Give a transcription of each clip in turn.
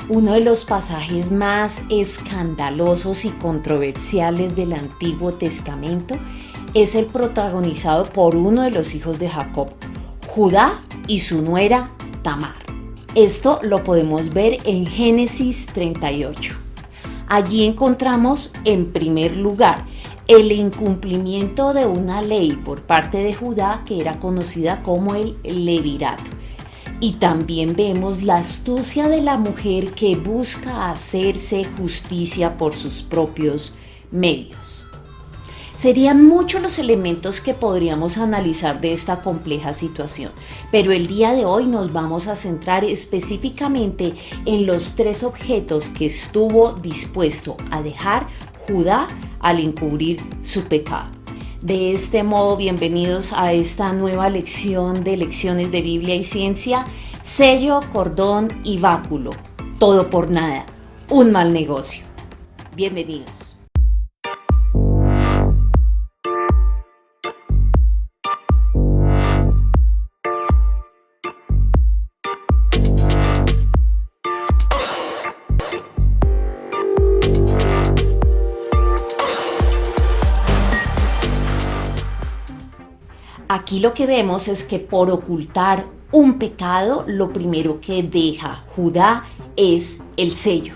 Uno de los pasajes más escandalosos y controversiales del Antiguo Testamento es el protagonizado por uno de los hijos de Jacob, Judá y su nuera Tamar. Esto lo podemos ver en Génesis 38. Allí encontramos, en primer lugar, el incumplimiento de una ley por parte de Judá que era conocida como el levirato. Y también vemos la astucia de la mujer que busca hacerse justicia por sus propios medios. Serían muchos los elementos que podríamos analizar de esta compleja situación, pero el día de hoy nos vamos a centrar específicamente en los 3 objetos que estuvo dispuesto a dejar Judá al encubrir su pecado. De este modo, bienvenidos a esta nueva lección de Lecciones de Biblia y Ciencia, sello, cordón y báculo, todo por nada, un mal negocio. Bienvenidos. Aquí lo que vemos es que por ocultar un pecado, lo primero que deja Judá es el sello.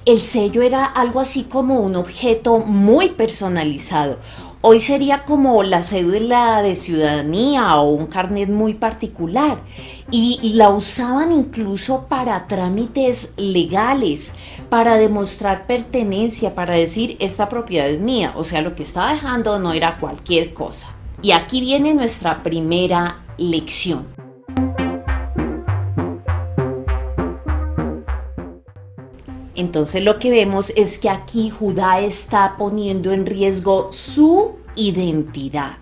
El sello era algo así como un objeto muy personalizado. Hoy sería como la cédula de ciudadanía o un carnet muy particular. Y la usaban incluso para trámites legales, para demostrar pertenencia, para decir esta propiedad es mía. O sea, lo que estaba dejando no era cualquier cosa. Y aquí viene nuestra primera lección. Entonces lo que vemos es que aquí Judá está poniendo en riesgo su identidad.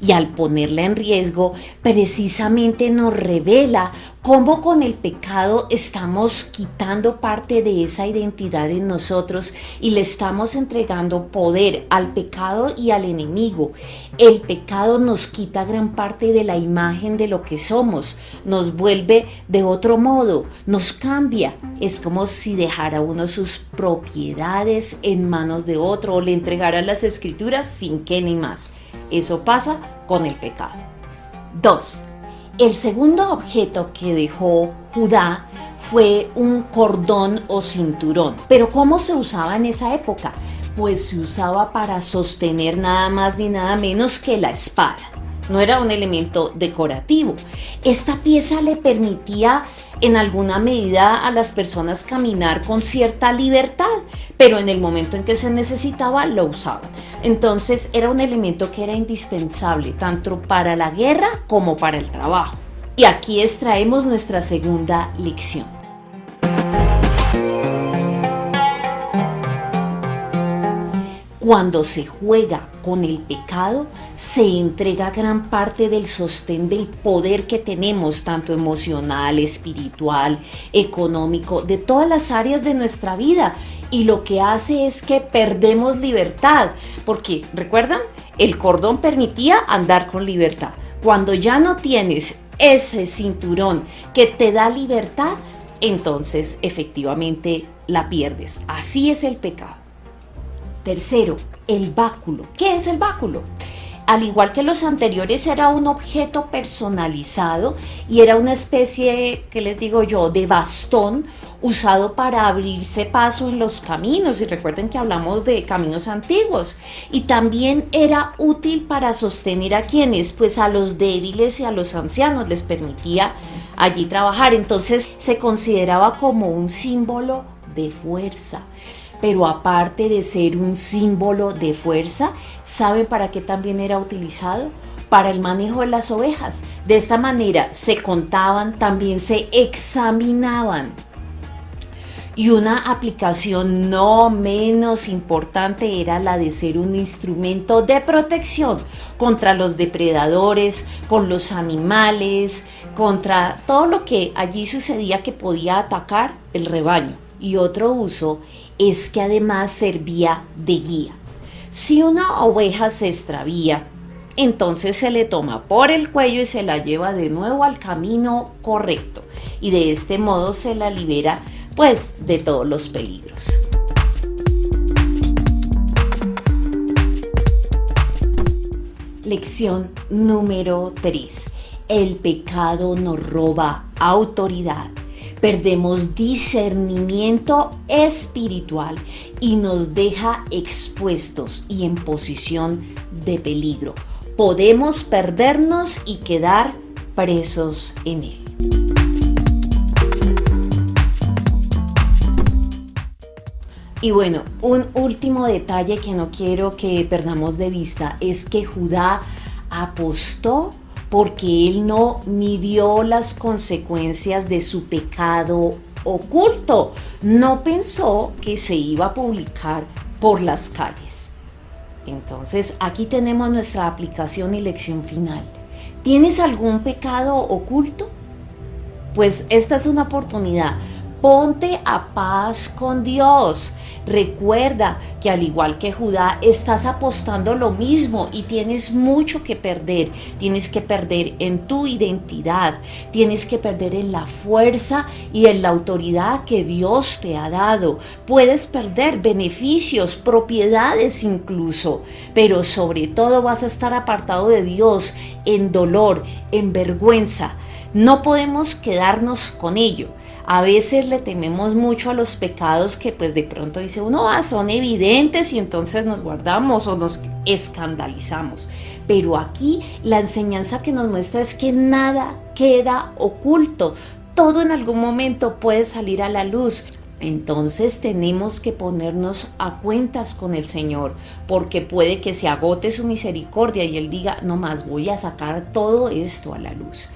Y al ponerla en riesgo, precisamente nos revela cómo con el pecado estamos quitando parte de esa identidad en nosotros y le estamos entregando poder al pecado y al enemigo. El pecado nos quita gran parte de la imagen de lo que somos, nos vuelve de otro modo, nos cambia. Es como si dejara uno sus propiedades en manos de otro o le entregara las escrituras sin qué ni más. Eso pasa con el pecado. 2. El segundo objeto que dejó Judá fue un cordón o cinturón. ¿Pero cómo se usaba en esa época? Pues se usaba para sostener nada más ni nada menos que la espada. No era un elemento decorativo. Esta pieza le permitía en alguna medida a las personas caminar con cierta libertad, pero en el momento en que se necesitaba lo usaban. Entonces era un elemento que era indispensable tanto para la guerra como para el trabajo. Y aquí extraemos nuestra segunda lección. Cuando se juega con el pecado, se entrega gran parte del sostén del poder que tenemos, tanto emocional, espiritual, económico, de todas las áreas de nuestra vida. Y lo que hace es que perdemos libertad, porque, ¿recuerdan? El cordón permitía andar con libertad. Cuando ya no tienes ese cinturón que te da libertad, entonces efectivamente la pierdes. Así es el pecado. Tercero, el báculo. ¿Qué es el báculo? Al igual que los anteriores, era un objeto personalizado y era una especie, ¿qué les digo yo?, de bastón usado para abrirse paso en los caminos. Y recuerden que hablamos de caminos antiguos. Y también era útil para sostener a quienes, pues a los débiles y a los ancianos les permitía allí trabajar. Entonces se consideraba como un símbolo de fuerza. Pero aparte de ser un símbolo de fuerza, ¿saben para qué también era utilizado? Para el manejo de las ovejas. De esta manera se contaban, también se examinaban. Y una aplicación no menos importante era la de ser un instrumento de protección contra los depredadores, con los animales, contra todo lo que allí sucedía que podía atacar el rebaño. Y otro uso es que además servía de guía. Si una oveja se extravía, entonces se le toma por el cuello y se la lleva de nuevo al camino correcto. Y de este modo se la libera pues de todos los peligros. Lección número 3. El pecado nos roba autoridad. Perdemos discernimiento espiritual y nos deja expuestos y en posición de peligro. Podemos perdernos y quedar presos en él. Y bueno, un último detalle que no quiero que perdamos de vista es que Judá apostó porque él no midió las consecuencias de su pecado oculto. No pensó que se iba a publicar por las calles. Entonces, aquí tenemos nuestra aplicación y lección final. ¿Tienes algún pecado oculto? Pues esta es una oportunidad. Ponte a paz con Dios. Recuerda que al igual que Judá, estás apostando lo mismo y tienes mucho que perder. Tienes que perder en tu identidad, tienes que perder en la fuerza y en la autoridad que Dios te ha dado. Puedes perder beneficios, propiedades incluso, pero sobre todo vas a estar apartado de Dios en dolor, en vergüenza. No podemos quedarnos con ello. A veces le tememos mucho a los pecados que pues de pronto dice uno, son evidentes y entonces nos guardamos o nos escandalizamos. Pero aquí la enseñanza que nos muestra es que nada queda oculto. Todo en algún momento puede salir a la luz. Entonces tenemos que ponernos a cuentas con el Señor, porque puede que se agote su misericordia y Él diga, no más, voy a sacar todo esto a la luz.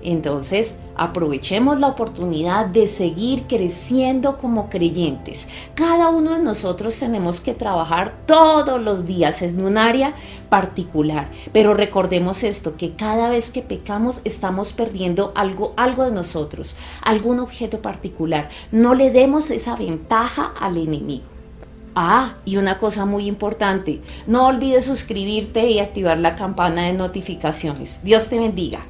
Entonces, aprovechemos la oportunidad de seguir creciendo como creyentes. Cada uno de nosotros tenemos que trabajar todos los días en un área particular, pero recordemos esto, que cada vez que pecamos estamos perdiendo algo de nosotros, algún objeto particular. No le demos esa ventaja al enemigo. Y una cosa muy importante, no olvides suscribirte y activar la campana de notificaciones. Dios te bendiga.